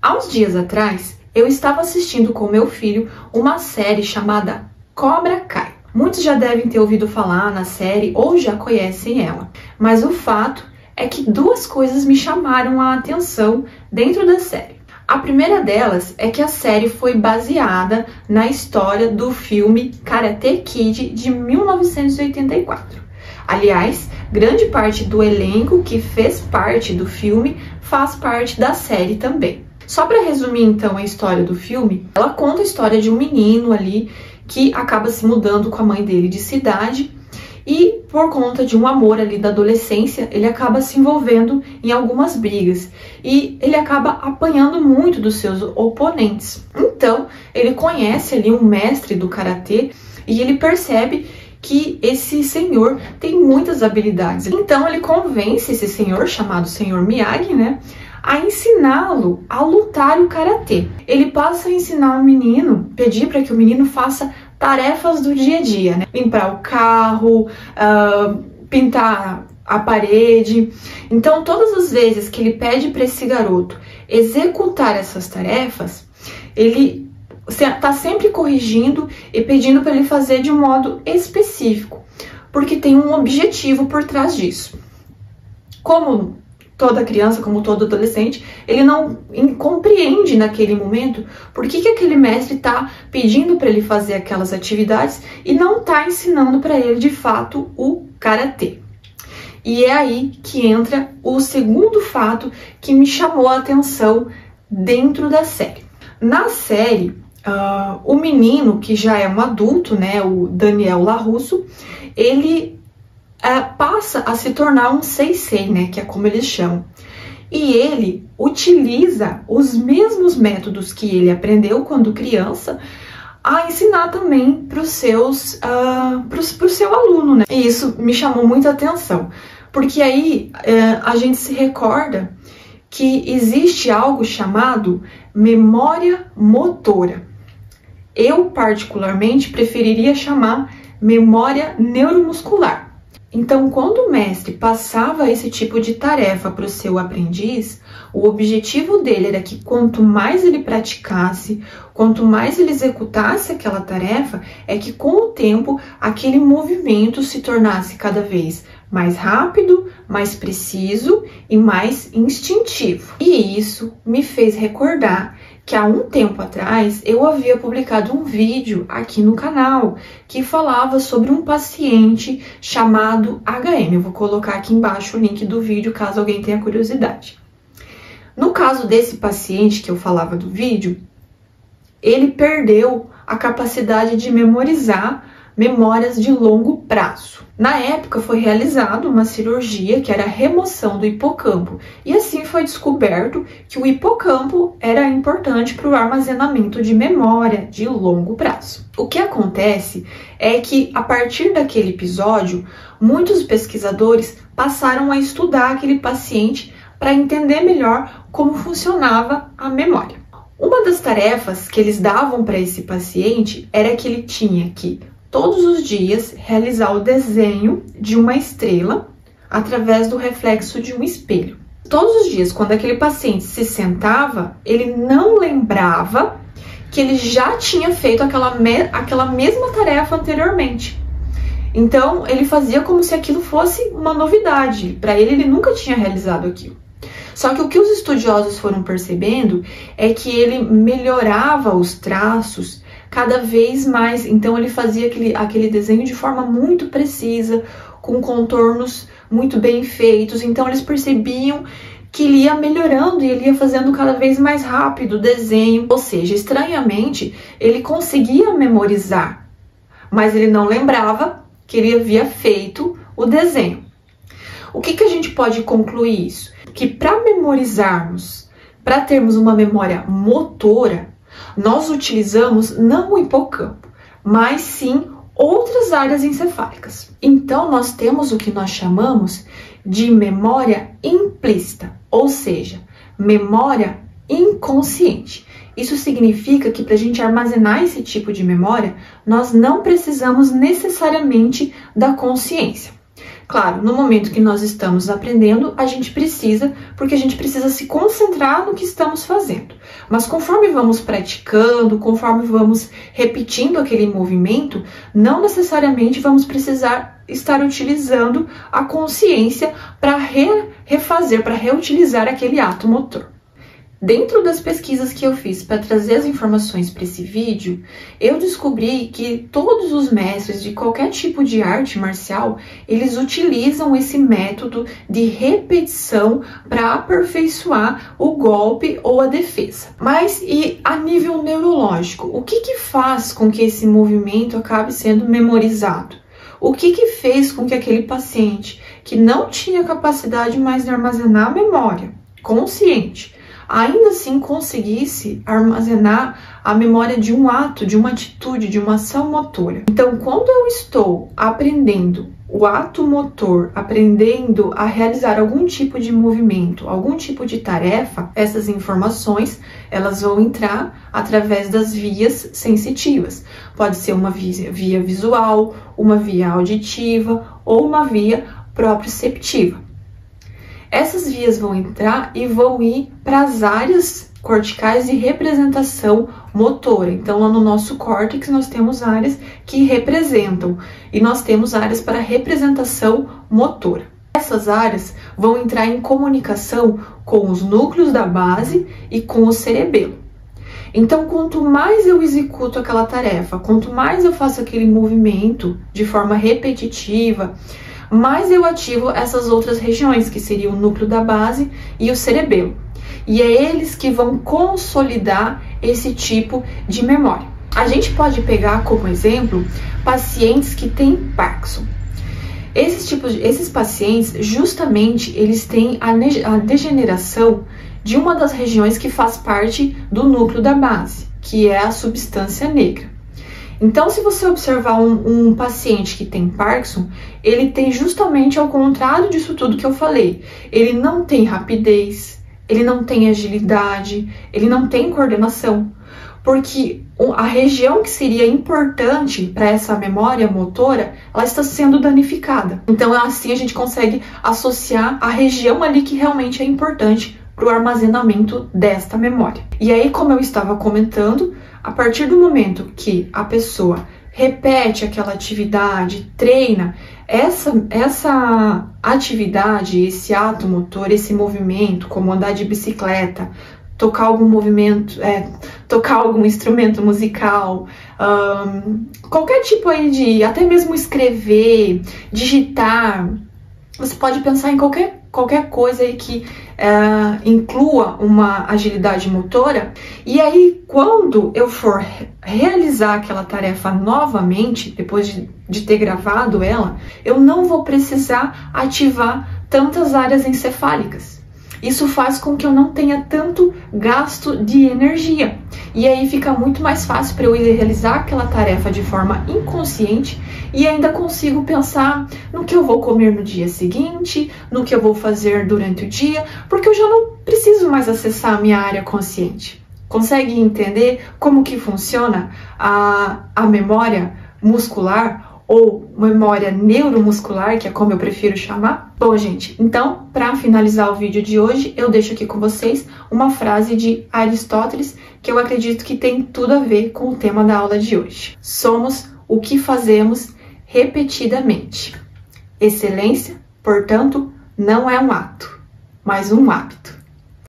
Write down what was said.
Há uns dias atrás, eu estava assistindo com meu filho uma série chamada Cobra Kai. Muitos já devem ter ouvido falar na série ou já conhecem ela, mas o fato é que duas coisas me chamaram a atenção dentro da série. A primeira delas é que a série foi baseada na história do filme Karate Kid de 1984. Aliás, grande parte do elenco que fez parte do filme faz parte da série também. Só para resumir então a história do filme, ela conta a história de um menino ali que acaba se mudando com a mãe dele de cidade e por conta de um amor ali da adolescência, ele acaba se envolvendo em algumas brigas e ele acaba apanhando muito dos seus oponentes. Então, ele conhece ali um mestre do karatê e ele percebe que esse senhor tem muitas habilidades. Então, ele convence esse senhor, chamado Senhor Miyagi, né, a ensiná-lo a lutar o karatê. Ele passa a ensinar o menino, pedir para que o menino faça tarefas do dia a dia, né? Limpar o carro, pintar a parede. Então, todas as vezes que ele pede para esse garoto executar essas tarefas, ele está sempre corrigindo e pedindo para ele fazer de um modo específico, porque tem um objetivo por trás disso. Como toda criança, como todo adolescente, ele não compreende naquele momento por que aquele mestre está pedindo para ele fazer aquelas atividades e não está ensinando para ele de fato o karatê. E é aí que entra o segundo fato que me chamou a atenção dentro da série. Na série, o menino, que já é um adulto, né, o Daniel LaRusso, ele passa a se tornar um sensei, né, que é como eles chamam. E ele utiliza os mesmos métodos que ele aprendeu quando criança a ensinar também para o seu aluno, né? E isso me chamou muita atenção, porque aí a gente se recorda que existe algo chamado memória motora. Eu, particularmente, preferiria chamar memória neuromuscular. Então, quando o mestre passava esse tipo de tarefa para o seu aprendiz, o objetivo dele era que quanto mais ele praticasse, quanto mais ele executasse aquela tarefa, é que com o tempo aquele movimento se tornasse cada vez mais rápido, mais preciso e mais instintivo. E isso me fez recordar que há um tempo atrás eu havia publicado um vídeo aqui no canal que falava sobre um paciente chamado HM. Eu vou colocar aqui embaixo o link do vídeo caso alguém tenha curiosidade. No caso desse paciente que eu falava do vídeo, ele perdeu a capacidade de memorizar memórias de longo prazo. Na época foi realizada uma cirurgia que era a remoção do hipocampo e assim foi descoberto que o hipocampo era importante para o armazenamento de memória de longo prazo. O que acontece é que a partir daquele episódio, muitos pesquisadores passaram a estudar aquele paciente para entender melhor como funcionava a memória. Uma das tarefas que eles davam para esse paciente era que ele tinha que todos os dias realizar o desenho de uma estrela através do reflexo de um espelho. Todos os dias, quando aquele paciente se sentava, ele não lembrava que ele já tinha feito aquela mesma tarefa anteriormente. Então, ele fazia como se aquilo fosse uma novidade. Para ele nunca tinha realizado aquilo. Só que o que os estudiosos foram percebendo é que ele melhorava os traços cada vez mais, então ele fazia aquele desenho de forma muito precisa, com contornos muito bem feitos, então eles percebiam que ele ia melhorando e ele ia fazendo cada vez mais rápido o desenho, ou seja, estranhamente, ele conseguia memorizar, mas ele não lembrava que ele havia feito o desenho. O que a gente pode concluir isso? Que para memorizarmos, para termos uma memória motora, nós utilizamos não o hipocampo, mas sim outras áreas encefálicas. Então, nós temos o que nós chamamos de memória implícita, ou seja, memória inconsciente. Isso significa que para a gente armazenar esse tipo de memória, nós não precisamos necessariamente da consciência. Claro, no momento que nós estamos aprendendo, a gente precisa, porque a gente precisa se concentrar no que estamos fazendo. Mas conforme vamos praticando, conforme vamos repetindo aquele movimento, não necessariamente vamos precisar estar utilizando a consciência para refazer, para reutilizar aquele ato motor. Dentro das pesquisas que eu fiz para trazer as informações para esse vídeo, eu descobri que todos os mestres de qualquer tipo de arte marcial, eles utilizam esse método de repetição para aperfeiçoar o golpe ou a defesa. Mas e a nível neurológico, o que faz com que esse movimento acabe sendo memorizado? O que fez com que aquele paciente que não tinha capacidade mais de armazenar a memória consciente, ainda assim conseguisse armazenar a memória de um ato, de uma atitude, de uma ação motora? Então, quando eu estou aprendendo o ato motor, aprendendo a realizar algum tipo de movimento, algum tipo de tarefa, essas informações, elas vão entrar através das vias sensitivas. Pode ser uma via visual, uma via auditiva ou uma via proprioceptiva. Essas vias vão entrar e vão ir para as áreas corticais de representação motora. Então, lá no nosso córtex, nós temos áreas que representam e nós temos áreas para representação motora. Essas áreas vão entrar em comunicação com os núcleos da base e com o cerebelo. Então, quanto mais eu executo aquela tarefa, quanto mais eu faço aquele movimento de forma repetitiva, mais eu ativo essas outras regiões, que seriam o núcleo da base e o cerebelo. E é eles que vão consolidar esse tipo de memória. A gente pode pegar como exemplo pacientes que têm Parkinson. Esses pacientes, justamente, eles têm a degeneração de uma das regiões que faz parte do núcleo da base, que é a substância negra. Então, se você observar um paciente que tem Parkinson, ele tem justamente ao contrário disso tudo que eu falei. Ele não tem rapidez, ele não tem agilidade, ele não tem coordenação, porque a região que seria importante para essa memória motora, ela está sendo danificada. Então, assim a gente consegue associar a região ali que realmente é importante para o armazenamento desta memória. E aí, como eu estava comentando, a partir do momento que a pessoa repete aquela atividade, treina, essa atividade, esse ato motor, esse movimento, como andar de bicicleta, tocar algum movimento, tocar algum instrumento musical, qualquer tipo aí de, até mesmo escrever, digitar, você pode pensar em qualquer coisa aí que inclua uma agilidade motora. E aí, quando eu for realizar aquela tarefa novamente, depois de ter gravado ela, eu não vou precisar ativar tantas áreas encefálicas. Isso faz com que eu não tenha tanto gasto de energia. E aí fica muito mais fácil para eu realizar aquela tarefa de forma inconsciente e ainda consigo pensar no que eu vou comer no dia seguinte, no que eu vou fazer durante o dia, porque eu já não preciso mais acessar a minha área consciente. Consegue entender como que funciona a memória muscular ou memória neuromuscular, que é como eu prefiro chamar? Bom, gente, então, para finalizar o vídeo de hoje, eu deixo aqui com vocês uma frase de Aristóteles, que eu acredito que tem tudo a ver com o tema da aula de hoje. Somos o que fazemos repetidamente. Excelência, portanto, não é um ato, mas um hábito.